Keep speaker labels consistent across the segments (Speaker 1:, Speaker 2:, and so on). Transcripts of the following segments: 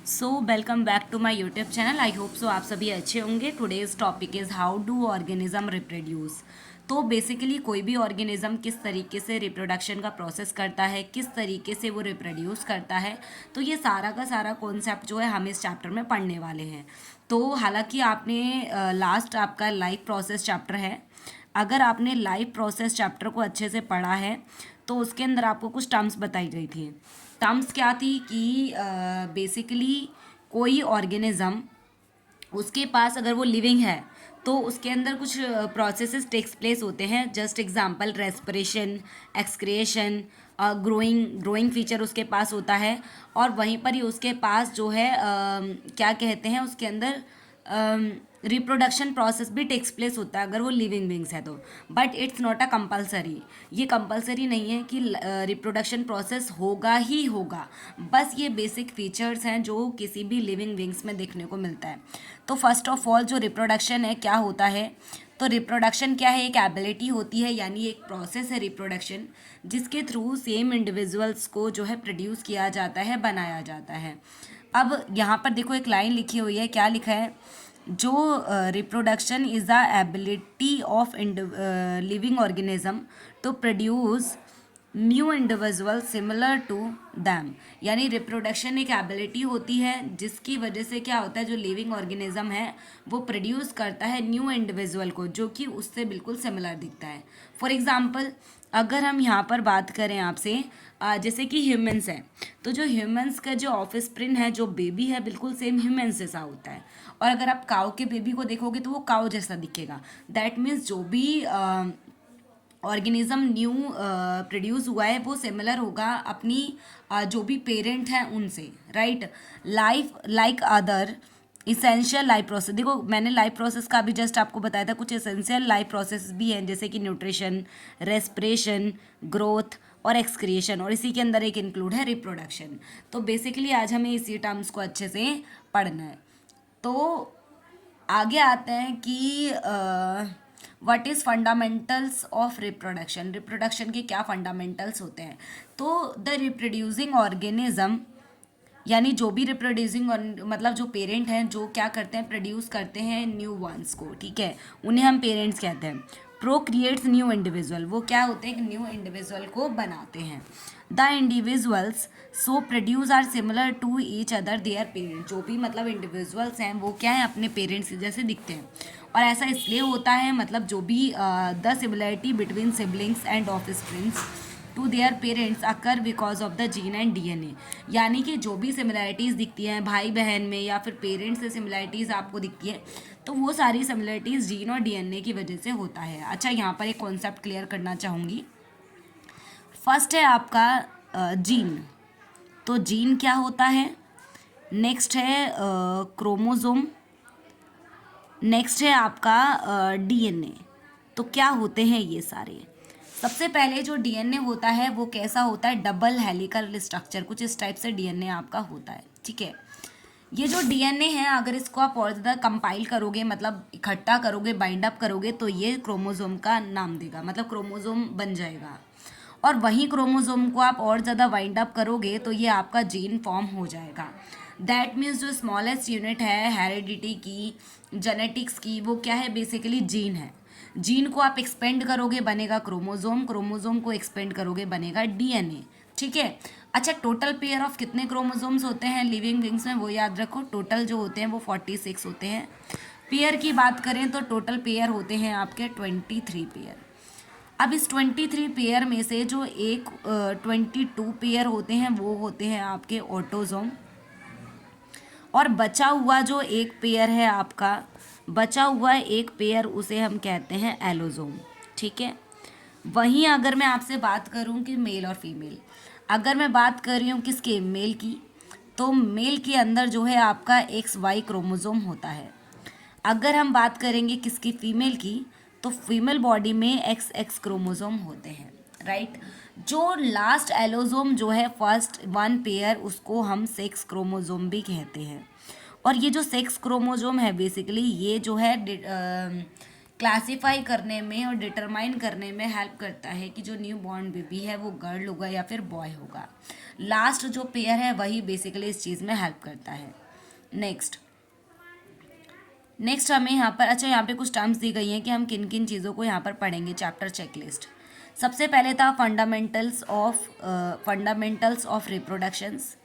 Speaker 1: So welcome back to my YouTube channel. I hope so आप सभी अच्छे होंगे। Today's topic is how do organism reproduce. तो basically कोई भी ऑर्गेनिज्म किस तरीके से रिप्रोडक्शन का प्रोसेस करता है, किस तरीके से वो रिप्रोड्यूस करता है, तो ये सारा का सारा कॉन्सेप्ट जो है हम इस चैप्टर में पढ़ने वाले हैं। तो हालांकि आपने लास्ट आपका लाइफ प्रोसेस चैप्टर है, अगर आपने लाइफ प्रोसेस चैप्टर को अच्छे से पढ़ा है तो उसके अंदर आपको कुछ टर्म्स बताई गई थी। टर्म्स क्या थी कि बेसिकली कोई ऑर्गेनिज्म, उसके पास अगर वो लिविंग है तो उसके अंदर कुछ प्रोसेसेस टेक्स प्लेस होते हैं। Just example respiration, excretion, growing growing feature उसके पास होता है। और वहीं पर ही उसके पास जो है क्या कहते हैं, उसके अंदर रिप्रोडक्शन प्रोसेस भी टेक्स प्लेस होता है अगर वो लिविंग बींग्स है तो। But it's not a compulsory, ये कंपलसरी नहीं है कि रिप्रोडक्शन प्रोसेस होगा ही होगा। बस ये बेसिक फीचर्स हैं जो किसी भी लिविंग बींग्स में देखने को मिलता है। तो फर्स्ट ऑफ ऑल जो रिप्रोडक्शन है क्या होता है, तो रिप्रोडक्शन क्या है, एक एबिलिटी होती है, यानी एक प्रोसेस है रिप्रोडक्शन, जिसके थ्रू सेम इंडिविजुअल्स को जो है प्रोड्यूस किया जाता है, बनाया जाता है। अब यहाँ पर देखो एक लाइन लिखी हुई है, क्या लिखा है, जो reproduction is the ability of living organism to produce new individual similar to them. यानी रिप्रोडक्शन एक एबिलिटी होती है जिसकी वजह से क्या होता है, जो लिविंग ऑर्गेनिज्म है वो प्रोड्यूस करता है न्यू इंडिविजुअल को जो कि उससे बिल्कुल सिमिलर दिखता है। फॉर एग्जांपल अगर हम यहाँ पर बात करें आपसे, जैसे कि ह्यूमंस है, तो जो ह्यूमंस का जो ऑफस्प्रिंग है, जो बेबी है, बिल्कुल सेम ह्यूमंस जैसा होता है। और अगर आप काऊ के बेबी को देखोगे तो वो काऊ जैसा दिखेगा। दैट मीन्स जो भी ऑर्गेनिज्म न्यू प्रोड्यूस हुआ है वो सिमिलर होगा अपनी जो भी पेरेंट हैं उनसे, right. Life like other essential life process, देखो मैंने लाइफ प्रोसेस का भी जस्ट आपको बताया था, कुछ इसेंशियल लाइफ प्रोसेस भी हैं जैसे कि न्यूट्रिशन, रेस्पिरेशन, ग्रोथ और एक्सक्रिएशन, और इसी के अंदर एक इंक्लूड है रिप्रोडक्शन। तो बेसिकली आज हमें इसी टर्म्स को अच्छे से पढ़ना है। तो आगे आते हैं कि what is fundamentals of reproduction. Reproduction के क्या फंडामेंटल्स होते हैं, तो द रिप्रोड्यूसिंग ऑर्गेनिज्म, यानी जो भी रिप्रोड्यूसिंग मतलब जो पेरेंट हैं जो क्या करते हैं, प्रोड्यूस करते हैं न्यू वंस को, ठीक है, उन्हें हम पेरेंट्स कहते हैं। प्रोक्रिएट्स न्यू इंडिविजुअल, वो क्या होते हैं, न्यू इंडिविजुअल को बनाते हैं। The individuals so produce are similar to each other their parents, जो भी मतलब इंडिविजुअल्स हैं वो क्या है, अपने पेरेंट्स जैसे दिखते हैं। और ऐसा इसलिए होता है, मतलब जो भी the similarity between siblings and offsprings to their parents occur because of the gene and DNA. यानी कि जो भी सिमिलैरिटीज़ दिखती हैं भाई बहन में या फिर पेरेंट्स से सिमिलैरिटीज़ आपको दिखती है, तो वो सारी सिमिलैरिटीज़ जीन और डीएनए की वजह से होता है। अच्छा, यहाँ पर एक कॉन्सेप्ट क्लियर करना चाहूँगी। फर्स्ट है आपका जीन। तो जीन क्या होता है, नेक्स्ट है क्रोमोजोम, नेक्स्ट है आपका डीएनए। तो क्या होते हैं ये सारे, सबसे पहले जो डीएनए होता है वो कैसा होता है, डबल हेलिकल स्ट्रक्चर, कुछ इस टाइप से डीएनए आपका होता है, ठीक है। ये जो डीएनए है अगर इसको आप और ज़्यादा कंपाइल करोगे, मतलब इकट्ठा करोगे, बाइंड अप करोगे, तो ये क्रोमोजोम का नाम देगा, मतलब क्रोमोजोम बन जाएगा। और वहीं क्रोमोजोम को आप और ज़्यादा वाइंड अप करोगे तो ये आपका जीन फॉर्म हो जाएगा। दैट मीन्स जो स्मॉलेस्ट यूनिट है हेरिडिटी की, जेनेटिक्स की, वो क्या है, बेसिकली जीन है। जीन को आप एक्सपेंड करोगे बनेगा क्रोमोजोम, क्रोमोजोम को एक्सपेंड करोगे बनेगा डीएनए, ठीक है। अच्छा, टोटल पेयर ऑफ कितने क्रोमोजोम्स होते हैं लिविंग बींग्स में, वो याद रखो, टोटल जो होते हैं वो 46 होते हैं। पेयर की बात करें तो टोटल पेयर होते हैं आपके 23 पेयर। अब इस 23 पेयर में से जो एक 22 पेयर होते हैं वो होते हैं आपके ऑटोजोम, और बचा हुआ जो एक पेयर है आपका, बचा हुआ एक पेयर उसे हम कहते हैं एलोजोम, ठीक है। वहीं अगर मैं आपसे बात करूं कि मेल और फीमेल, अगर मैं बात कर रही हूँ किसके, मेल की, तो मेल के अंदर जो है आपका एक्स वाई क्रोमोजोम होता है। अगर हम बात करेंगे किसकी, फीमेल की, तो फीमेल बॉडी में एक्स एक्स क्रोमोजोम होते हैं, राइट। जो लास्ट एलोजोम जो है फर्स्ट वन पेयर, उसको हम सेक्स क्रोमोजोम भी कहते हैं। और ये जो सेक्स क्रोमोजोम है बेसिकली ये जो है क्लासीफाई करने में और डिटरमाइन करने में हेल्प करता है कि जो न्यू बॉर्न बेबी है वो गर्ल होगा या फिर बॉय होगा। लास्ट जो पेयर है वही बेसिकली इस चीज़ में हेल्प करता है। नेक्स्ट नेक्स्ट हमें यहाँ पर, अच्छा यहाँ पे कुछ टर्म्स दी गई हैं कि हम किन किन चीज़ों को यहाँ पर पढ़ेंगे। चैप्टर चेकलिस्ट, सबसे पहले था फंडामेंटल्स ऑफ रिप्रोडक्शंस।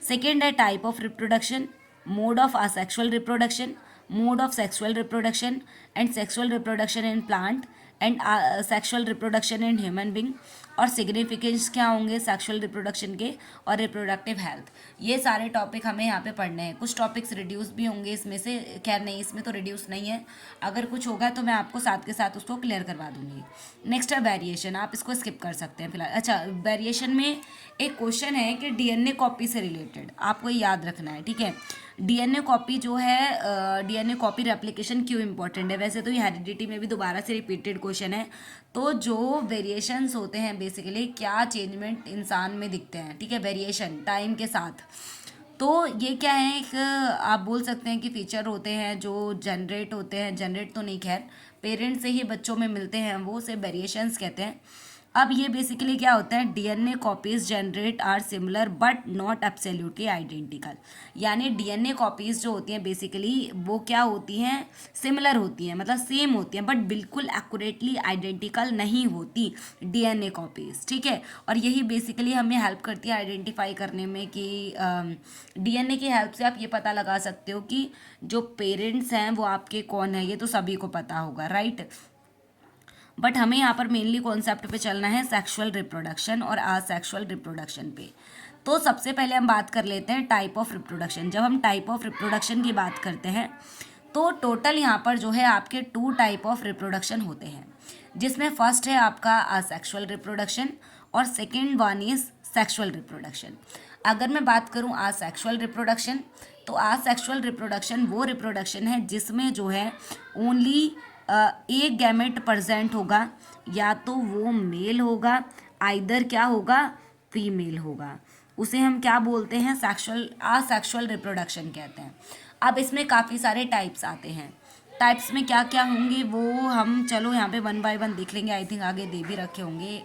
Speaker 1: सेकेंड है type of reproduction, mode of asexual reproduction, mode of sexual reproduction and sexual reproduction in plant and sexual reproduction in human being. और सिग्निफिकेंस क्या होंगे सेक्सुअल रिप्रोडक्शन के और reproductive health. ये सारे topic हमें यहाँ पे पढ़ने हैं। कुछ टॉपिक्स रिड्यूस भी होंगे इसमें से, खैर नहीं इसमें तो रिड्यूस नहीं है, अगर कुछ होगा तो मैं आपको साथ के साथ उसको क्लियर करवा दूंगी। नेक्स्ट है वेरिएशन, आप इसको स्किप कर सकते हैं फिलहाल। अच्छा, वेरिएशन में एक क्वेश्चन है कि डीएनए कॉपी से रिलेटेड आपको ये याद रखना है, ठीक है। डीएनए कॉपी जो है, डीएनए कॉपी रेप्लिकेशन क्यों इंपॉर्टेंट है। वैसे तो ये हेरिडिटी में भी दोबारा से रिपीटेड क्वेश्चन है। तो जो वेरिएशंस होते हैं बेसिकली क्या चेंजमेंट इंसान में दिखते हैं, ठीक है, वेरिएशन टाइम के साथ। तो ये क्या है, एक आप बोल सकते हैं कि फीचर होते हैं जो जनरेट होते हैं, जनरेट तो नहीं खैर, पेरेंट्स से ही बच्चों में मिलते हैं, वो से वेरिएशंस कहते हैं। अब ये बेसिकली क्या होता है, DNA copies generate are similar but not absolutely identical. यानी डीएनए कॉपीज जो होती हैं बेसिकली वो क्या होती हैं, सिमिलर होती हैं, मतलब सेम होती हैं, बट बिल्कुल एक्यूरेटली आइडेंटिकल नहीं होती डीएनए कॉपीज, ठीक है। और यही बेसिकली हमें हेल्प करती है आइडेंटिफाई करने में कि डीएनए की हेल्प से आप ये पता लगा सकते हो कि जो पेरेंट्स हैं वो आपके कौन है। ये तो सभी को पता होगा, राइट। बट हमें यहाँ पर मेनली कॉन्सेप्ट पे चलना है सेक्सुअल रिप्रोडक्शन और असेक्सुअल रिप्रोडक्शन पे। तो सबसे पहले हम बात कर लेते हैं टाइप ऑफ रिप्रोडक्शन। जब हम टाइप ऑफ रिप्रोडक्शन की बात करते हैं तो टोटल यहाँ पर जो है आपके 2 टाइप ऑफ रिप्रोडक्शन होते हैं, जिसमें फर्स्ट है आपका असेक्सुअल रिप्रोडक्शन और second one is sexual reproduction. अगर मैं बात करूँ असेक्सुअल रिप्रोडक्शन, तो असेक्सुअल रिप्रोडक्शन वो रिप्रोडक्शन है जिसमें जो है ओनली एक गैमेट प्रेजेंट होगा, या तो वो मेल होगा, आइदर क्या होगा, फीमेल होगा। उसे हम क्या बोलते हैं, असेक्सुअल रिप्रोडक्शन कहते हैं। अब इसमें काफ़ी सारे टाइप्स आते हैं। टाइप्स में क्या क्या होंगे वो हम चलो यहाँ पे 1 बाय 1 देख लेंगे। आई थिंक आगे दे भी रखे होंगे,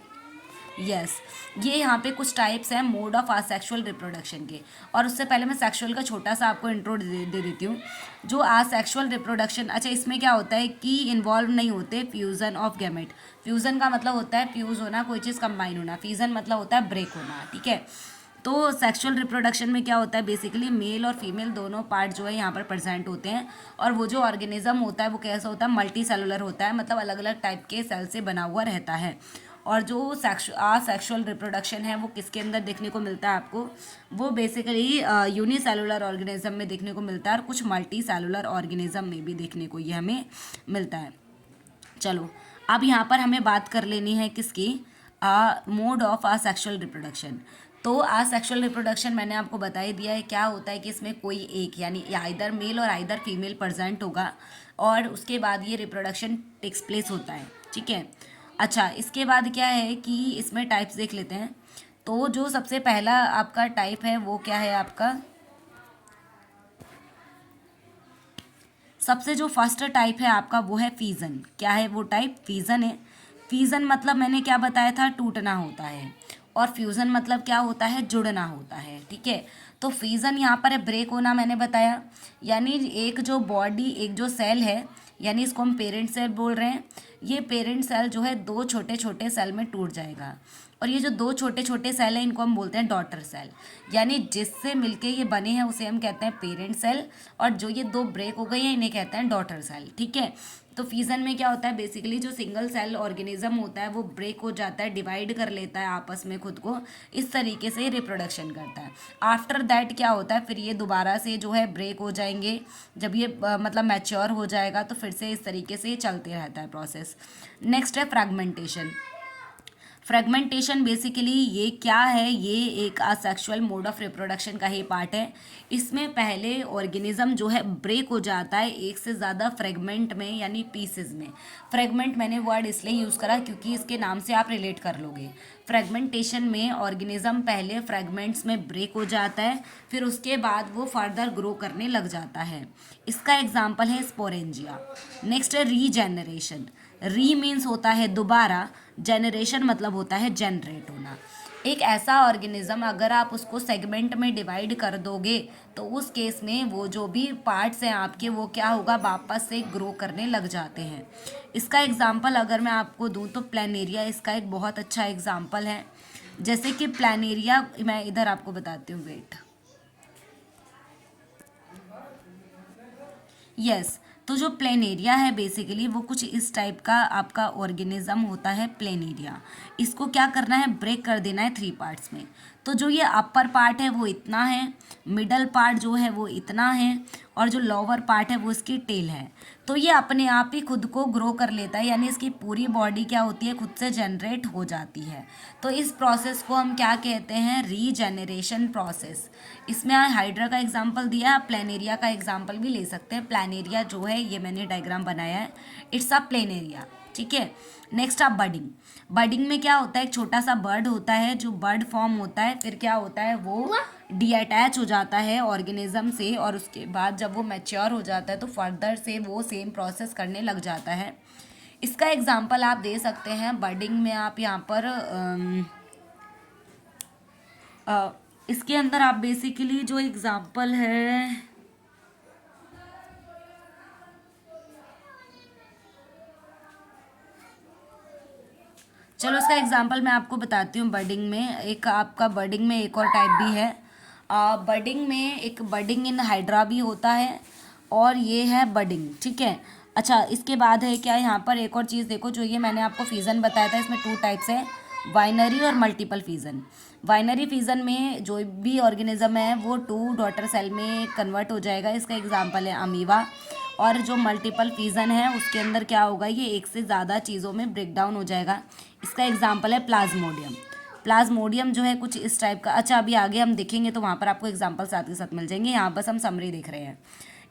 Speaker 1: यस। ये यहाँ पे कुछ टाइप्स हैं मोड ऑफ असेक्सुअल रिप्रोडक्शन के। और उससे पहले मैं सेक्सुअल का छोटा सा आपको इंट्रो दे देती हूँ। जो असेक्सुअल रिप्रोडक्शन, अच्छा इसमें क्या होता है कि इन्वॉल्व नहीं होते फ्यूज़न ऑफ गैमेट। फ्यूज़न का मतलब होता है फ्यूज़ होना, कोई चीज़ कंबाइन होना। फ्यूज़न मतलब होता है ब्रेक होना, ठीक है। तो सेक्सुअल रिप्रोडक्शन में क्या होता है, बेसिकली मेल और फीमेल दोनों पार्ट जो है यहाँ पर प्रेजेंट होते हैं। और वो जो ऑर्गेनिज्म होता है वो कैसा होता है, मल्टी सेलुलर होता है, मतलब अलग अलग टाइप के सेल से बना हुआ रहता है। और जो सेक्सुअल रिप्रोडक्शन है वो किसके अंदर देखने को मिलता है आपको, वो बेसिकली यूनिसेलुलर ऑर्गेनिज्म में देखने को मिलता है, और कुछ मल्टी सेलुलर ऑर्गेनिज्म में भी देखने को ये हमें मिलता है। चलो अब यहाँ पर हमें बात कर लेनी है किसकी, मोड ऑफ असेक्सुअल रिप्रोडक्शन। तो असेक्सुअल रिप्रोडक्शन मैंने आपको बता ही दिया है क्या होता है कि इसमें कोई एक यानी आइदर मेल और आइदर फीमेल प्रेजेंट होगा, और उसके बाद ये रिप्रोडक्शन टेक्स प्लेस होता है, ठीक है। अच्छा, इसके बाद क्या है कि इसमें टाइप्स देख लेते हैं। तो जो सबसे पहला आपका टाइप है वो क्या है, आपका सबसे जो फर्स्ट टाइप है आपका वो है फीजन। क्या है वो टाइप, फीजन है। फीजन मतलब मैंने क्या बताया था, टूटना होता है। और फ्यूज़न मतलब क्या होता है, जुड़ना होता है, ठीक है। तो फीजन यहाँ पर है ब्रेक होना, मैंने बताया। यानी एक जो बॉडी, एक जो सेल है, यानी इसको हम पेरेंट सेल बोल रहे हैं। ये पेरेंट सेल जो है 2 छोटे छोटे सेल में टूट जाएगा, और ये जो 2 छोटे छोटे सेल हैं इनको हम बोलते हैं डॉटर सेल। यानी जिससे मिलके ये बने हैं उसे हम कहते हैं पेरेंट सेल, और जो ये 2 ब्रेक हो गई हैं इन्हें कहते हैं डॉटर सेल, ठीक है। तो फीजन में क्या होता है, बेसिकली जो सिंगल सेल ऑर्गेनिज्म होता है वो ब्रेक हो जाता है, डिवाइड कर लेता है आपस में खुद को, इस तरीके से रिप्रोडक्शन करता है। आफ्टर दैट क्या होता है, फिर ये दोबारा से जो है ब्रेक हो जाएंगे। जब ये मतलब मैच्योर हो जाएगा तो फिर से इस तरीके से चलते रहता है प्रोसेस। नेक्स्ट है फ्रैगमेंटेशन। फ्रेगमेंटेशन बेसिकली ये क्या है, ये एक असेक्सुअल मोड ऑफ रिप्रोडक्शन का ही पार्ट है। इसमें पहले ऑर्गेनिज्म जो है ब्रेक हो जाता है एक से ज़्यादा फ्रेगमेंट में यानी पीसेस में। फ्रेगमेंट मैंने वर्ड इसलिए यूज़ करा क्योंकि इसके नाम से आप रिलेट कर लोगे। फ्रेगमेंटेशन में ऑर्गेनिज्म पहले फ्रेगमेंट्स में ब्रेक हो जाता है, फिर उसके बाद वो फर्दर ग्रो करने लग जाता है। इसका एग्जाम्पल है स्पोरेंजिया। नेक्स्ट है रीजेनरेशन। री मीन्स होता है दोबारा, जेनरेशन मतलब होता है जनरेट होना। एक ऐसा ऑर्गेनिज्म अगर आप उसको सेगमेंट में डिवाइड कर दोगे तो उस केस में वो जो भी पार्ट्स हैं आपके वो क्या होगा, वापस से ग्रो करने लग जाते हैं। इसका एग्जांपल अगर मैं आपको दूं तो प्लानेरिया इसका एक बहुत अच्छा एग्जांपल है। जैसे कि प्लानेरिया, मैं इधर आपको बताती हूँ, वेट, यस। तो जो प्लेनेरिया है बेसिकली वो कुछ इस टाइप का आपका ऑर्गेनिज्म होता है प्लेनेरिया। इसको क्या करना है, ब्रेक कर देना है 3 पार्ट्स में। तो जो ये अपर पार्ट है वो इतना है, मिडल पार्ट जो है वो इतना है, और जो लोअर पार्ट है वो इसकी टेल है। तो ये अपने आप ही खुद को ग्रो कर लेता है, यानी इसकी पूरी बॉडी क्या होती है, खुद से जनरेट हो जाती है। तो इस प्रोसेस को हम क्या कहते हैं, रीजेनरेशन प्रोसेस। इसमें हाइड्रा का एग्जांपल दिया, आप प्लेनेरिया का एग्जांपल भी ले सकते हैं। प्लेनेरिया जो है ये मैंने डायग्राम बनाया है, इट्स अ प्लेनेरिया, ठीक है। नेक्स्ट आप बडिंग। बडिंग में क्या होता है, एक छोटा सा बर्ड होता है, जो बर्ड फॉर्म होता है, फिर क्या होता है वो डीअटैच हो जाता है ऑर्गेनिज्म से, और उसके बाद जब वो मैच्योर हो जाता है तो फर्दर से वो सेम प्रोसेस करने लग जाता है। इसका एग्जांपल आप दे सकते हैं बडिंग में। आप यहाँ पर इसके अंदर आप बेसिकली जो एग्जांपल है, चलो इसका एग्जांपल मैं आपको बताती हूँ। बडिंग में एक आपका, बडिंग में एक और टाइप भी है। बडिंग में एक बडिंग इन हाइड्रा भी होता है, और ये है बडिंग, ठीक है। अच्छा, इसके बाद है क्या, यहाँ पर एक और चीज़ देखो, जो ये मैंने आपको फिजन बताया था, इसमें 2 टाइप्स है, बाइनरी और मल्टीपल फिजन। बाइनरी फिजन में जो भी ऑर्गेनिज्म है वो 2 डॉटर सेल में कन्वर्ट हो जाएगा, इसका एग्जाम्पल है अमीबा। और जो मल्टीपल फिजन है उसके अंदर क्या होगा, ये एक से ज़्यादा चीज़ों में ब्रेक डाउन हो जाएगा। इसका एग्जाम्पल है प्लाज्मोडियम। प्लाज्मोडियम जो है कुछ इस टाइप का। अच्छा, अभी आगे हम देखेंगे तो वहाँ पर आपको एग्जाम्पल साथ के साथ मिल जाएंगे, यहाँ बस हम समरी देख रहे हैं।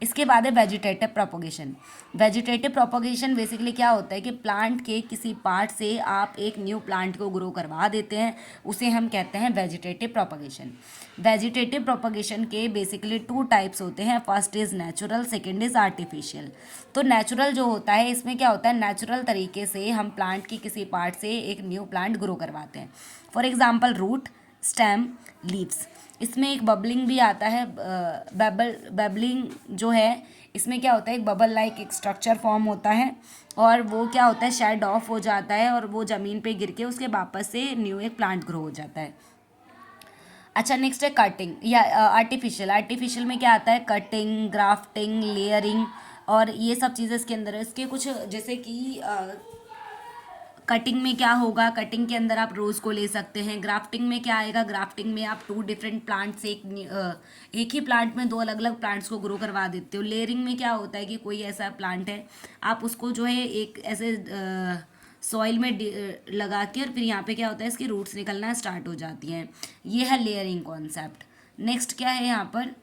Speaker 1: इसके बाद है vegetative propagation. Vegetative propagation basically क्या होता है कि प्लांट के किसी पार्ट से आप एक न्यू प्लांट को ग्रो करवा देते हैं, उसे हम कहते हैं वेजिटेटिव प्रोपोगेशन। वेजिटेटिव प्रोपोगेशन के बेसिकली 2 टाइप्स होते हैं, first is natural, second is artificial. तो नेचुरल जो होता है, इसमें क्या होता है, नेचुरल तरीके से हम प्लांट की किसी पार्ट से एक न्यू प्लांट ग्रो करवाते हैं। For example root, stem, leaves. इसमें एक बबलिंग भी आता है, बबलिंग जो है इसमें क्या होता है, एक बबल लाइक एक स्ट्रक्चर फॉर्म होता है, और वो क्या होता है, शेड ऑफ हो जाता है, और वो ज़मीन पे गिर के उसके वापस से न्यू एक प्लांट ग्रो हो जाता है। अच्छा, नेक्स्ट है कटिंग या आर्टिफिशियल। आर्टिफिशियल में क्या आता है, कटिंग, ग्राफ्टिंग, लेयरिंग, और ये सब चीज़ें इसके अंदर है। इसके कुछ जैसे कि कटिंग में क्या होगा, कटिंग के अंदर आप रोज़ को ले सकते हैं। ग्राफ्टिंग में क्या आएगा, ग्राफ्टिंग में आप 2 डिफरेंट प्लांट्स एक ही प्लांट में 2 अलग अलग प्लांट्स को ग्रो करवा देते हो। लेयरिंग में क्या होता है कि कोई ऐसा प्लांट है, आप उसको जो है एक ऐसे सॉइल में लगा के, और फिर यहाँ पे क्या होता है, इसकी रूट्स निकलना स्टार्ट हो जाती हैं। ये है लेयरिंग कॉन्सेप्ट। नेक्स्ट क्या है यहाँ पर,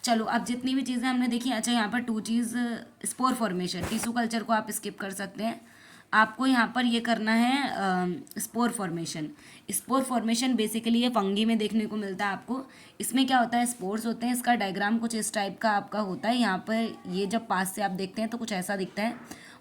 Speaker 1: चलो अब जितनी भी चीज़ें हमने देखी। अच्छा, यहाँ पर 2 चीज़, स्पोर फॉर्मेशन, टिश्यू कल्चर को आप स्किप कर सकते हैं। आपको यहाँ पर ये करना है spore formation. Spore formation basically ये फंगी में देखने को मिलता है आपको। इसमें क्या होता है, स्पोर्स होते हैं। इसका डायग्राम कुछ इस टाइप का आपका होता है। यहाँ पर ये जब पास से आप देखते हैं तो कुछ ऐसा दिखता है,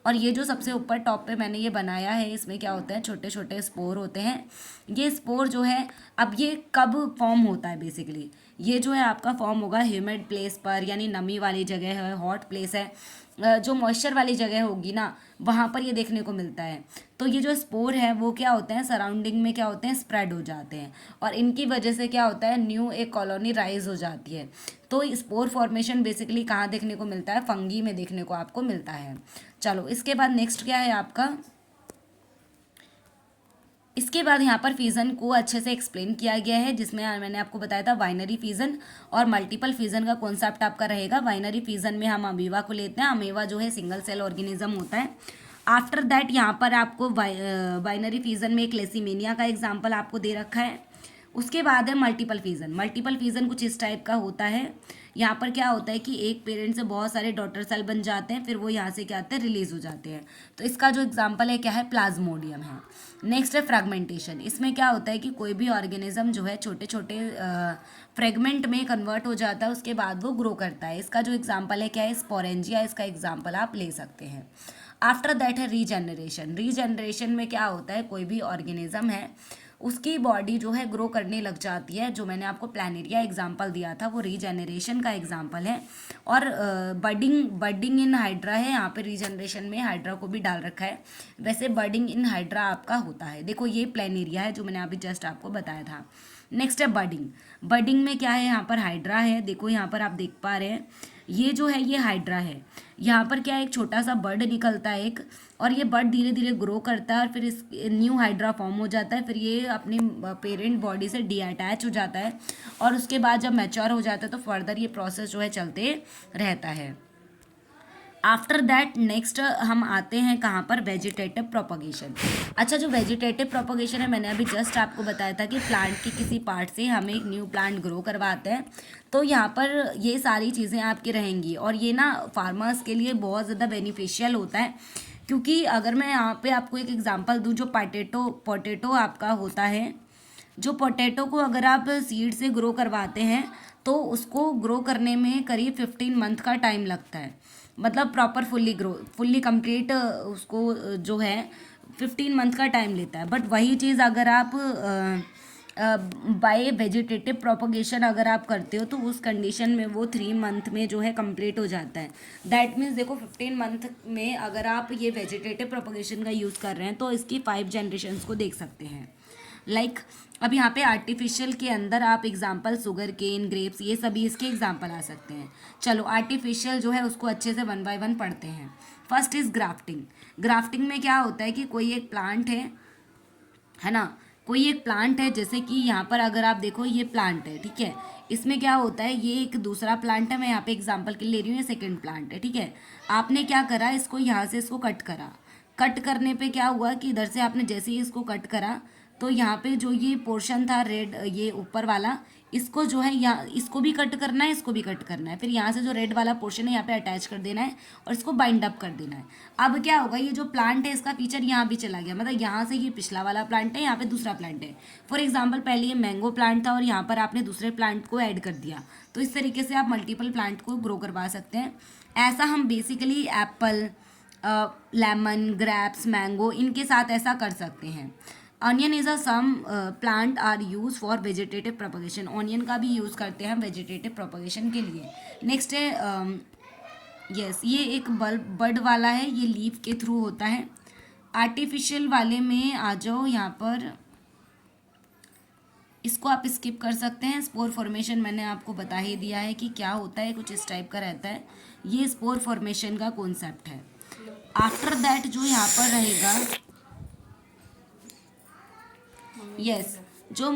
Speaker 1: और ये जो सबसे ऊपर टॉप पे मैंने ये बनाया है, इसमें क्या होता है, छोटे छोटे स्पोर होते हैं। ये स्पोर जो है, अब ये कब फॉर्म होता है, बेसिकली ये जो है आपका फॉर्म होगा ह्यूमिड प्लेस पर, यानी नमी वाली जगह है, हॉट प्लेस है, जो मॉइस्चर वाली जगह होगी ना, वहाँ पर ये देखने को मिलता है। तो ये जो स्पोर है वो क्या होते हैं, सराउंडिंग में क्या होते हैं, स्प्रेड हो जाते हैं, और इनकी वजह से क्या होता है, न्यू एक कॉलोनी राइज हो जाती है। तो स्पोर फॉर्मेशन बेसिकली कहाँ देखने को मिलता है, फंगी में देखने को आपको मिलता है। चलो इसके बाद नेक्स्ट क्या है आपका, इसके बाद यहाँ पर फिजन को अच्छे से एक्सप्लेन किया गया है, जिसमें मैंने आपको बताया था बाइनरी फिजन और मल्टीपल फिजन का कॉन्सेप्ट आपका रहेगा। बाइनरी फिजन में हम अमीबा को लेते हैं। अमीबा जो है सिंगल सेल ऑर्गेनिज्म होता है। आफ्टर दैट यहाँ पर आपको बाइनरी फिजन में एक लेसीमेनिया का एग्जाम्पल आपको दे रखा है। उसके बाद है मल्टीपल फिजन। मल्टीपल फिजन कुछ इस टाइप का होता है। यहाँ पर क्या होता है कि एक पेरेंट से बहुत सारे डॉटर सेल बन जाते हैं, फिर वो यहाँ से क्या आते हैं, रिलीज हो जाते हैं। तो इसका जो एग्जाम्पल है क्या है, प्लाज्मोडियम है। नेक्स्ट है फ्रेगमेंटेशन। इसमें क्या होता है कि कोई भी ऑर्गेनिज्म जो है छोटे छोटे फ्रेगमेंट में कन्वर्ट हो जाता है, उसके बाद वो ग्रो करता है। इसका जो एग्जाम्पल है क्या है, स्पोरेंजिया। इसका एग्जाम्पल आप ले सकते हैं। आफ्टर दैट है रीजनरेशन। रीजनरेशन में क्या होता है, कोई भी ऑर्गेनिज्म है उसकी बॉडी जो है ग्रो करने लग जाती है। जो मैंने आपको प्लानेरिया एग्जाम्पल दिया था वो रीजनरेशन का एग्जाम्पल है। और बर्डिंग इन हाइड्रा है, यहाँ पे रीजनरेशन में हाइड्रा को भी डाल रखा है। वैसे बर्डिंग इन हाइड्रा आपका होता है। देखो ये प्लानेरिया है जो मैंने अभी जस्ट आपको बताया था। नेक्स्ट है बर्डिंग। बर्डिंग में क्या है, यहाँ पर हाइड्रा है। देखो यहाँ पर आप देख पा रहे हैं, ये जो है ये हाइड्रा है। यहाँ पर क्या है, एक छोटा सा बर्ड निकलता है एक, और ये बर्ड धीरे धीरे ग्रो करता है और फिर इस न्यू हाइड्रा फॉर्म हो जाता है। फिर ये अपनी पेरेंट बॉडी से डीअटैच हो जाता है, और उसके बाद जब मैच्योर हो जाता है तो फर्दर ये प्रोसेस जो है चलते रहता है। आफ्टर दैट नेक्स्ट हम आते हैं कहाँ पर, वेजिटेटिव प्रोपगेशन। अच्छा, जो वेजिटेटिव प्रोपगेशन है मैंने अभी जस्ट आपको बताया था कि प्लांट के किसी पार्ट से हम एक न्यू प्लांट ग्रो करवाते हैं। तो यहाँ पर ये सारी चीज़ें आपकी रहेंगी, और ये ना फार्मर्स के लिए बहुत ज़्यादा बेनिफिशियल होता है। क्योंकि अगर मैं यहाँ पे आपको एक एग्जांपल दूँ, जो पोटैटो आपका होता है, जो पोटैटो को अगर आप सीड से ग्रो करवाते हैं तो उसको ग्रो करने में करीब 15 मंथ का टाइम लगता है। मतलब प्रॉपर फुल्ली कंप्लीट उसको जो है 15 मंथ का टाइम लेता है। बट वही चीज़ अगर आप बाय वेजिटेटिव प्रोपगेशन अगर आप करते हो तो उस कंडीशन में वो 3 मंथ में जो है कंप्लीट हो जाता है। दैट मीन्स देखो 15 मंथ में अगर आप ये वेजिटेटिव प्रोपगेशन का यूज़ कर रहे हैं तो इसकी 5 जनरेशन्स को देख सकते हैं। अब यहाँ पे आर्टिफिशियल के अंदर आप एग्जांपल शुगर केन, ग्रेप्स, ये सभी इसके एग्जांपल आ सकते हैं। चलो आर्टिफिशियल जो है उसको अच्छे से 1 बाय 1 पढ़ते हैं। First is grafting. ग्राफ्टिंग में क्या होता है कि कोई एक प्लांट है ना, कोई एक प्लांट है, जैसे कि यहाँ पर अगर आप देखो ये प्लांट है, ठीक है। इसमें क्या होता है, ये एक दूसरा प्लांट है, मैं यहाँ पे एग्जांपल के लिए ले रही हूँ, ये सेकंड प्लांट है, ठीक है। आपने क्या करा, इसको यहाँ से इसको कट करा। कट करने पे क्या हुआ कि इधर से आपने जैसे ही इसको कट करा तो यहाँ पे जो ये पोर्शन था रेड, ये ऊपर वाला, इसको जो है यहाँ इसको भी कट करना है, इसको भी कट करना है। फिर यहाँ से जो रेड वाला पोर्शन है यहाँ पे अटैच कर देना है और इसको बाइंड अप कर देना है। अब क्या होगा, ये जो प्लांट है इसका फीचर यहाँ भी चला गया, मतलब यहाँ से ये पिछला वाला प्लांट है, यहाँ पे दूसरा प्लांट है। फॉर एग्जाम्पल पहले ये मैंगो प्लांट था और यहाँ पर आपने दूसरे प्लांट को ऐड कर दिया। तो इस तरीके से आप मल्टीपल प्लांट को ग्रो करवा सकते हैं। ऐसा हम basically apple, lemon, grapes, mango, इनके साथ ऐसा कर सकते हैं। Onion is a some plant are use for vegetative propagation. Onion का भी यूज़ करते हैं हम वेजिटेटिव प्रोपगेशन के लिए। नेक्स्ट है यस, ये एक बर्ड वाला है, ये लीफ के थ्रू होता है। आर्टिफिशियल वाले में आ जाओ, यहाँ पर इसको आप स्किप कर सकते हैं। स्पोर फॉर्मेशन मैंने आपको बता ही दिया है कि क्या होता है, कुछ इस टाइप का रहता है। ये स्पोर फॉर्मेशन का कॉन्सेप्ट है। आफ्टर दैट जो यहाँ पर रहेगा, यस, जो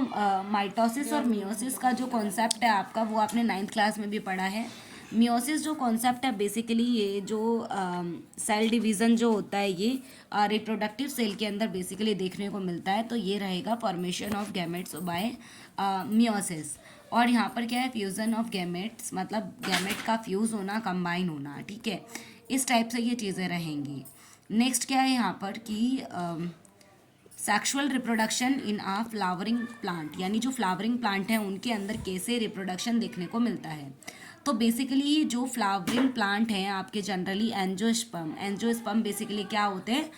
Speaker 1: माइटोसिस और मियोसिस का जो कॉन्सेप्ट है आपका, वो आपने 9th क्लास में भी पढ़ा है। मियोसिस जो कॉन्सेप्ट है बेसिकली ये जो सेल डिवीज़न जो होता है ये रिप्रोडक्टिव सेल के अंदर बेसिकली देखने को मिलता है। तो ये रहेगा formation of gametes bye meiosis. और यहाँ पर क्या है, फ्यूज़न ऑफ गैमेट्स, मतलब गैमेट का फ्यूज़ होना, कंबाइन होना, ठीक है। इस टाइप से ये चीज़ें रहेंगी। नेक्स्ट क्या है यहाँ पर कि sexual reproduction in a flowering plant, यानी जो फ्लावरिंग प्लांट हैं उनके अंदर कैसे रिप्रोडक्शन देखने को मिलता है। तो बेसिकली जो फ्लावरिंग प्लांट हैं आपके जनरली एंजियोस्पर्म बेसिकली क्या होते हैं,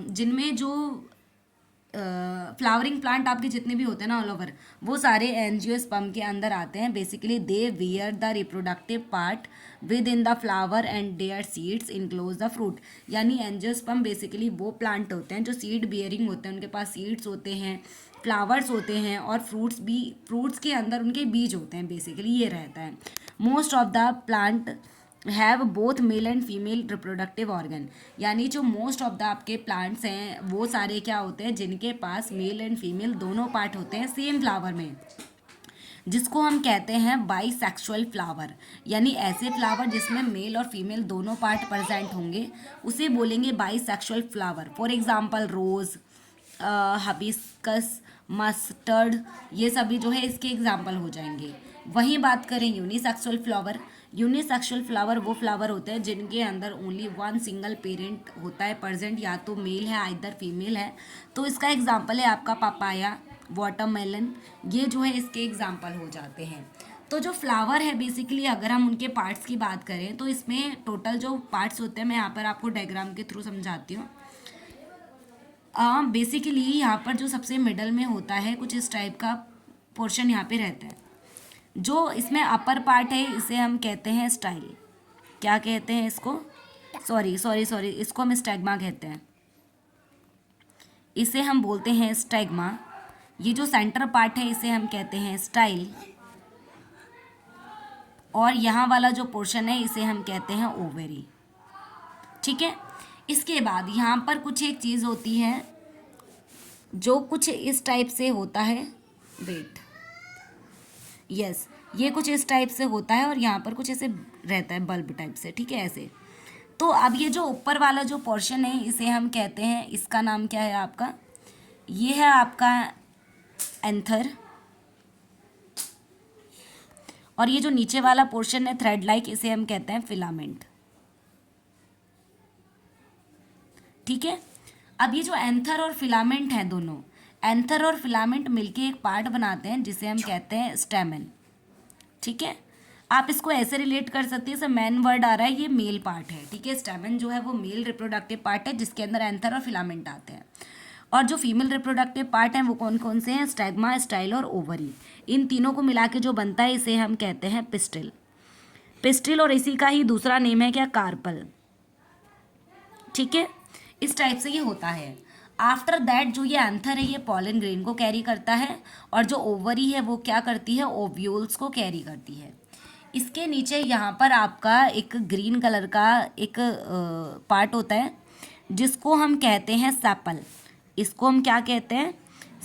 Speaker 1: जिनमें जो फ्लावरिंग प्लांट आपके जितने भी होते हैं ना ऑल ओवर, वो सारे एंजियोस्पर्म के अंदर आते हैं। Basically they bear the reproductive part within the flower and their seeds enclose the fruit. यानी एंजियोस्पर्म बेसिकली वो प्लांट होते हैं जो सीड बियरिंग होते हैं, उनके पास सीड्स होते हैं, फ्लावर्स होते हैं और फ्रूट्स के अंदर उनके बीज होते हैं। बेसिकली ये रहता है। Most of the plant have both male and female reproductive organ, यानी जो मोस्ट ऑफ द आपके प्लांट्स हैं वो सारे क्या होते हैं जिनके पास मेल एंड फीमेल दोनों पार्ट होते हैं सेम फ्लावर में। जिसको हम कहते हैं बाईसेक्सुअल फ्लावर, यानी ऐसे फ्लावर जिसमें मेल और फीमेल दोनों पार्ट प्रेजेंट होंगे उसे बोलेंगे bisexual flower. For example rose, hibiscus, mustard, ये सभी जो है इसके एग्जाम्पल हो जाएंगे। वहीं बात करें यूनिसेक्सुअल फ्लावर, यूनिसेक्सुअल फ्लावर वो फ्लावर होते हैं जिनके अंदर ओनली वन सिंगल पेरेंट होता है प्रेजेंट, या तो मेल है आइदर फीमेल है। तो इसका एग्जाम्पल है आपका पपाया, वाटरमेलन, ये जो है इसके एग्जाम्पल हो जाते हैं। तो जो फ्लावर है बेसिकली अगर हम उनके पार्ट्स की बात करें तो इसमें टोटल जो पार्ट्स होते हैं मैं यहाँ पर आपको डायग्राम के थ्रू समझाती हूँ। बेसिकली यहाँ पर जो सबसे मिडल में होता है कुछ इस टाइप का पोर्शन यहाँ पे रहता है। जो इसमें अपर पार्ट है इसे हम कहते हैं स्टाइल। क्या कहते हैं इसको? सॉरी, इसको हम स्टैग्मा कहते हैं। इसे हम बोलते हैं स्टैग्मा। ये जो सेंटर पार्ट है इसे हम कहते हैं स्टाइल, और यहाँ वाला जो पोर्शन है इसे हम कहते हैं ओवेरी। ठीक है। इसके बाद यहाँ पर कुछ एक चीज़ होती है जो कुछ इस टाइप से होता है, वेट, यस, ये कुछ इस टाइप से होता है और यहाँ पर कुछ ऐसे रहता है बल्ब टाइप से। ठीक है, ऐसे। तो अब ये जो ऊपर वाला जो पोर्शन है इसे हम कहते हैं, इसका नाम क्या है आपका? ये है आपका एंथर, और ये जो नीचे वाला पोर्शन है थ्रेड लाइक, इसे हम कहते हैं फिलामेंट। ठीक है। अब ये जो एंथर और फिलामेंट हैं दोनों, एंथर और फिलामेंट मिलके एक पार्ट बनाते हैं जिसे हम कहते हैं स्टेमन। ठीक है। आप इसको ऐसे रिलेट कर सकते हैं, सब मेन वर्ड आ रहा है, ये मेल पार्ट है। ठीक है। स्टेमन जो है वो मेल रिप्रोडक्टिव पार्ट है जिसके अंदर एंथर और फिलामेंट आते हैं। और जो फीमेल रिप्रोडक्टिव पार्ट हैं वो कौन कौन से हैं? स्टैग्मा, स्टाइल और ओवरी। इन तीनों को मिला के जो बनता है इसे हम कहते हैं पिस्टिल। पिस्टिल, और इसी का ही दूसरा नेम है क्या? कार्पल। ठीक है। इस टाइप से ये होता है। आफ्टर दैट जो ये एंथर है ये पॉलन ग्रेन को कैरी करता है, और जो ओवरी है वो क्या करती है? ओव्यूल्स को कैरी करती है। इसके नीचे यहाँ पर आपका एक ग्रीन कलर का एक पार्ट होता है जिसको हम कहते हैं सेपल। इसको हम क्या कहते हैं?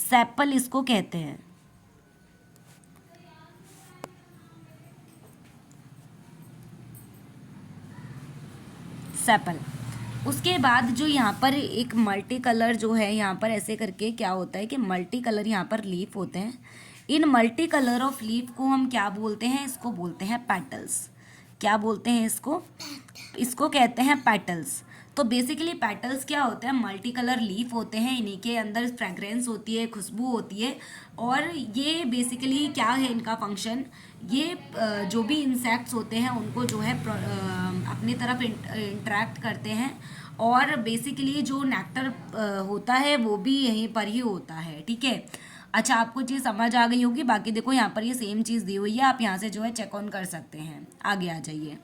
Speaker 1: सेपल इसको कहते हैं। सेपल। उसके बाद जो यहाँ पर एक मल्टी कलर जो है यहाँ पर ऐसे करके क्या होता है कि मल्टी कलर यहाँ पर लीफ होते हैं। इन मल्टी कलर ऑफ लीफ को हम क्या बोलते हैं? इसको बोलते हैं पेटल्स। क्या बोलते हैं इसको? इसको कहते हैं पेटल्स। तो बेसिकली पेटल्स क्या होते हैं? मल्टी कलर लीफ होते हैं, इन्हीं के अंदर फ्रेग्रेंस होती है, खुशबू होती है। और ये बेसिकली क्या है इनका फंक्शन? ये जो भी इंसेक्ट्स होते हैं उनको जो है अपनी तरफ इंटरेक्ट करते हैं, और बेसिकली जो नेक्टर होता है वो भी यहीं पर ही होता है। ठीक है। अच्छा, आपको चीज़ समझ आ गई होगी। बाकी देखो यहाँ पर ये सेम चीज़ दी हुई है, आप यहाँ से जो है चेक ऑन कर सकते हैं। आगे आ जाइए।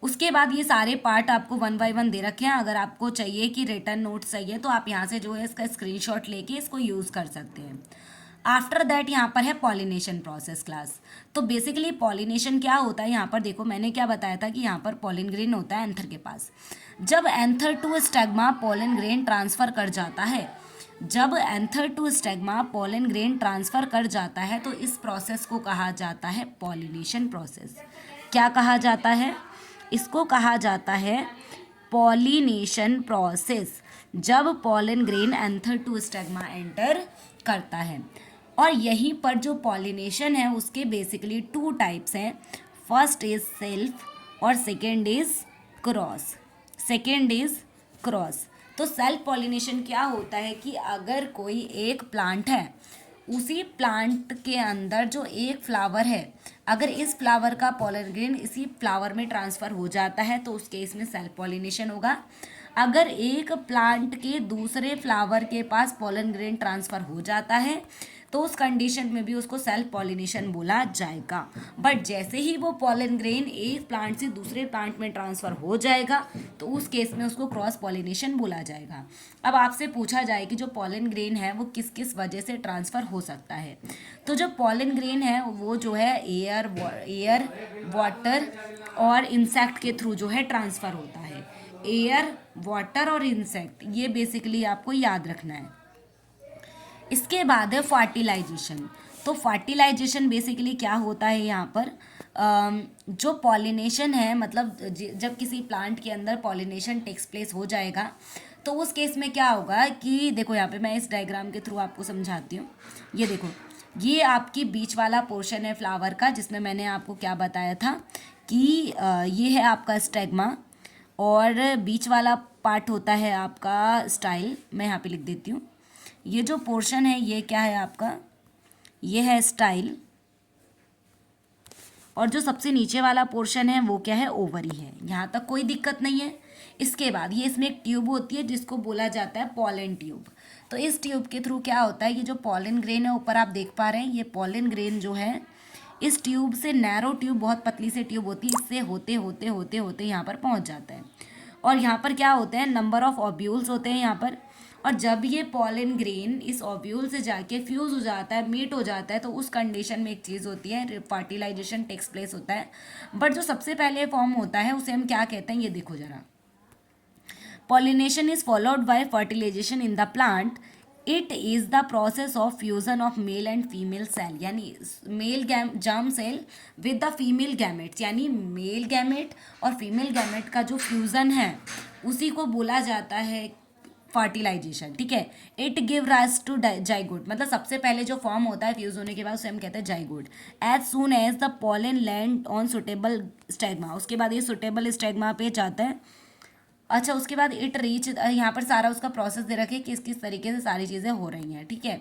Speaker 1: उसके बाद ये सारे पार्ट आपको 1 बाय 1 दे रखे हैं। अगर आपको चाहिए कि रिटर्न नोट्स चाहिए तो आप यहाँ से जो है इसका स्क्रीनशॉट लेके इसको यूज़ कर सकते हैं। आफ्टर दैट यहाँ पर है पॉलिनेशन प्रोसेस क्लास। तो बेसिकली पॉलिनेशन क्या होता है? यहाँ पर देखो मैंने क्या बताया था कि यहाँ पर पॉलिन ग्रेन होता है एंथर के पास। जब anther to stigma pollen grain transfer कर जाता है, जब anther to stigma pollen grain transfer कर जाता है तो इस प्रोसेस को कहा जाता है पॉलिनेशन प्रोसेस। क्या कहा जाता है? इसको कहा जाता है पॉलिनेशन प्रोसेस, जब pollen grain anther to stigma enter करता है। और यहीं पर जो पॉलिनेशन है उसके बेसिकली 2 टाइप्स हैं। फर्स्ट इज सेल्फ और second is cross. Second is cross. तो सेल्फ पॉलिनेशन क्या होता है कि अगर कोई एक प्लांट है, उसी प्लांट के अंदर जो एक फ्लावर है, अगर इस फ्लावर का पॉलन ग्रेन इसी फ्लावर में ट्रांसफ़र हो जाता है तो उस केस में सेल्फ पॉलिनेशन होगा। अगर एक प्लांट के दूसरे फ्लावर के पास पॉलन ग्रेन ट्रांसफ़र हो जाता है तो उस कंडीशन में भी उसको सेल्फ पॉलिनेशन बोला जाएगा। बट जैसे ही वो पॉलन ग्रेन एक प्लांट से दूसरे प्लांट में ट्रांसफ़र हो जाएगा तो उस केस में उसको क्रॉस पॉलिनेशन बोला जाएगा। अब आपसे पूछा जाए कि जो पॉलन ग्रेन है वो किस किस वजह से ट्रांसफ़र हो सकता है, तो जो पॉलन ग्रेन है वो जो है एयर, वाटर और इंसेक्ट के थ्रू जो है ट्रांसफ़र होता है। एयर, वाटर और इंसेक्ट, ये बेसिकली आपको याद रखना है। इसके बाद है फर्टिलाइजेशन। तो फर्टिलाइजेशन बेसिकली क्या होता है यहाँ पर, जो पॉलिनेशन है, मतलब जब किसी प्लांट के अंदर पॉलिनेशन टेक्स प्लेस हो जाएगा तो उस केस में क्या होगा कि देखो यहाँ पे मैं इस डायग्राम के थ्रू आपको समझाती हूँ। ये देखो, ये आपकी बीच वाला पोर्शन है फ्लावर का, जिसमें मैंने आपको क्या बताया था कि ये है आपका स्टेग्मा और बीच वाला पार्ट होता है आपका स्टाइल। मैं यहाँ पे लिख देती हूँ, ये जो पोर्शन है ये क्या है आपका, ये है स्टाइल, और जो सबसे नीचे वाला पोर्शन है वो क्या है, ओवरी है। यहाँ तक कोई दिक्कत नहीं है। इसके बाद ये इसमें एक ट्यूब होती है जिसको बोला जाता है पॉलन ट्यूब। तो इस ट्यूब के थ्रू क्या होता है, ये जो पॉलन ग्रेन है ऊपर आप देख पा रहे हैं, ये पॉलन ग्रेन जो है इस ट्यूब से, नैरो ट्यूब, बहुत पतली से ट्यूब होती है, इससे होते होते होते होते यहाँ पर पहुँच जाता है। और यहाँ पर क्या होते हैं, नंबर ऑफ ओव्यूल्स होते हैं यहाँ पर। और जब ये पॉलन ग्रेन इस ओव्यूल से जाके फ्यूज हो जाता है, मीट हो जाता है, तो उस कंडीशन में एक चीज़ होती है, फर्टिलाइजेशन टेक्स प्लेस होता है। बट जो सबसे पहले फॉर्म होता है उसे हम क्या कहते हैं, ये देखो जरा। Pollination is followed by fertilization in the plant. It is the process of fusion of male and female cell, यानी male germ cell with the female gametes, यानी मेल गैमेट और फीमेल गैमेट का जो फ्यूज़न है उसी को बोला जाता है फर्टिलाइजेशन। ठीक है, it give rise to zygote, मतलब सबसे पहले जो फॉर्म होता है फ्यूज होने के बाद उसे हम कहते हैं zygote. As soon as the pollen land on suitable stigma, उसके बाद ये सुटेबल स्टेग्मा पे जाता है। अच्छा, उसके बाद इट रीच, यहाँ पर सारा उसका प्रोसेस दे रखे किस किस तरीके से सारी चीज़ें हो रही हैं। ठीक है,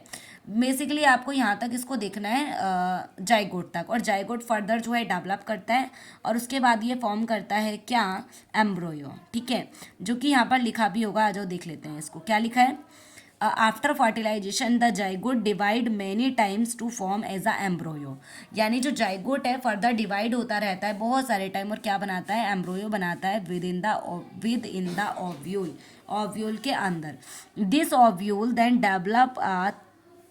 Speaker 1: बेसिकली आपको यहाँ तक इसको देखना है जाइगोट तक, और जाइगोट फर्दर जो है डेवलप करता है और उसके बाद ये फॉर्म करता है क्या, एम्ब्रोयो। ठीक है, जो कि यहाँ पर लिखा भी होगा, आ जाओ देख लेते हैं इसको क्या लिखा है। After fertilization the zygote divide many times to form as a embryo, यानी जो जाइगोट है फर्दर डिवाइड होता रहता है बहुत सारे टाइम और क्या बनाता है, एम्ब्रोयो बनाता है within the ovule, ovule के अंदर। This ovule then develop a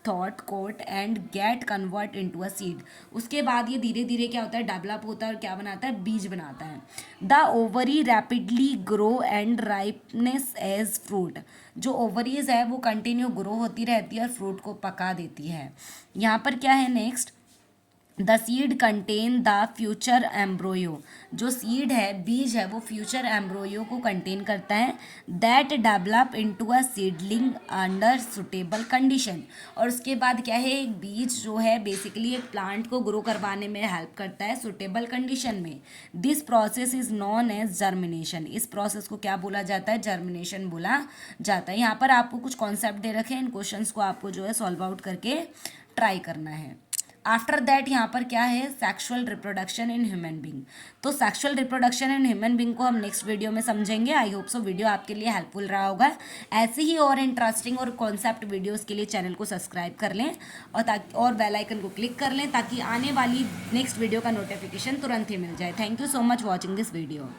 Speaker 1: thought coat and get convert into a seed, उसके बाद ये धीरे धीरे क्या होता है, डेवलप होता है और क्या बनाता है, बीज बनाता है। The ovary rapidly grow and ripeness as fruit, जो ओवरीज है वो कंटिन्यू ग्रो होती रहती है और फ्रूट को पका देती है। यहाँ पर क्या है next, the seed contain the future embryo, जो सीड है, बीज है, वो फ्यूचर एम्ब्रोयो को कंटेन करता है। That develop into a seedling under suitable condition, और उसके बाद क्या है, एक बीज जो है बेसिकली एक प्लांट को ग्रो करवाने में हेल्प करता है सुटेबल कंडीशन में। This process is known as germination, इस प्रोसेस को क्या बोला जाता है, जर्मिनेशन बोला जाता है। यहाँ पर आपको कुछ कॉन्सेप्ट दे रखे हैं, इन क्वेश्चंस को आपको जो है सॉल्व आउट करके ट्राई करना है। आफ्टर दैट यहाँ पर क्या है, sexual reproduction in human being. तो sexual reproduction in human being को हम नेक्स्ट वीडियो में समझेंगे। आई होप सो वीडियो आपके लिए हेल्पफुल रहा होगा। ऐसे ही और इंटरेस्टिंग और कॉन्सेप्ट वीडियोस के लिए चैनल को सब्सक्राइब कर लें और बेल आइकन को क्लिक कर लें ताकि आने वाली नेक्स्ट वीडियो का नोटिफिकेशन तुरंत ही मिल जाए। Thank you so much watching this video.